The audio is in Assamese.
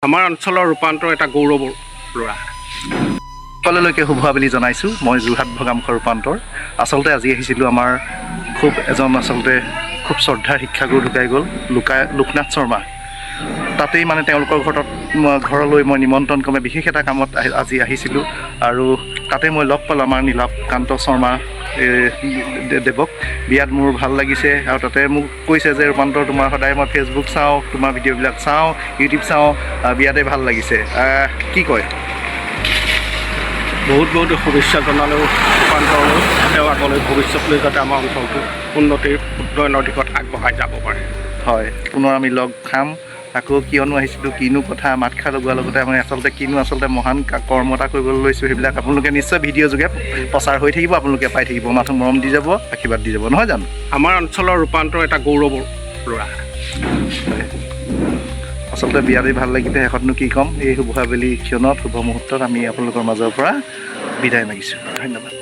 আমাৰ অঞ্চলৰ ৰূপান্তৰ এটা গৌৰৱৰ ল'ৰা। সকলোলৈকে শুভ আবেলি জনাইছোঁ। মই যোৰহাট ভগামুখৰ ৰূপান্তৰ। আচলতে আজি আহিছিলোঁ আমাৰ এজন খুব শ্ৰদ্ধাৰ শিক্ষাগুৰু ঢুকাই গ'ল, লোকনাথ শৰ্মা। তাতেই মানে তেওঁলোকৰ ঘৰলৈ মই নিমন্ত্ৰণক্ৰমে বিশেষ এটা কামত আজি আহিছিলোঁ আৰু তাতে মই লগ পালোঁ আমাৰ নীলকান্ত শৰ্মা দেৱক। বিয়াত মোৰ ভাল লাগিছে আৰু তাতে মোক কৈছে যে ৰূপান্তৰ তোমাৰ সদায় মই ফেচবুক চাওঁ, তোমাৰ ভিডিঅ'বিলাক চাওঁ, ইউটিউব চাওঁ, বিয়াতে ভাল লাগিছে। কি কয়? বহুত শুভেচ্ছা জনালেও ৰূপান্তৰলৈ তেওঁ আগলৈ ভৱিষ্যতলৈ যাতে আমাৰ অঞ্চলটো উন্নতিৰ উন্নয়নৰ দিশত আগবঢ়াই যাব পাৰে। হয়, পুনৰ আমি লগ খাম আকৌ। কিয়নো আহিছিলোঁ, কিনো কথা, মাত খাৰ লগোৱাৰ লগতে আমি আচলতে মহান কৰ্ম এটা কৰিবলৈ লৈছোঁ। সেইবিলাক আপোনালোকে নিশ্চয় ভিডিঅ' যোগে প্ৰচাৰ হৈ থাকিব, আপোনালোকে পাই থাকিব, মানুহ মৰম দি যাব, আশীৰ্বাদ দি যাব, নহয় জানো? আমাৰ অঞ্চলৰ ৰূপান্তৰ এটা গৌৰৱৰ ল'ৰা। আচলতে বিয়াতে ভাল লাগিলে, শেষতনো কি ক'ম। এই শুভ আবেলি ক্ষণত, শুভ মুহূৰ্তত আমি আপোনালোকৰ মাজৰ পৰা বিদায় মাগিছোঁ। ধন্যবাদ।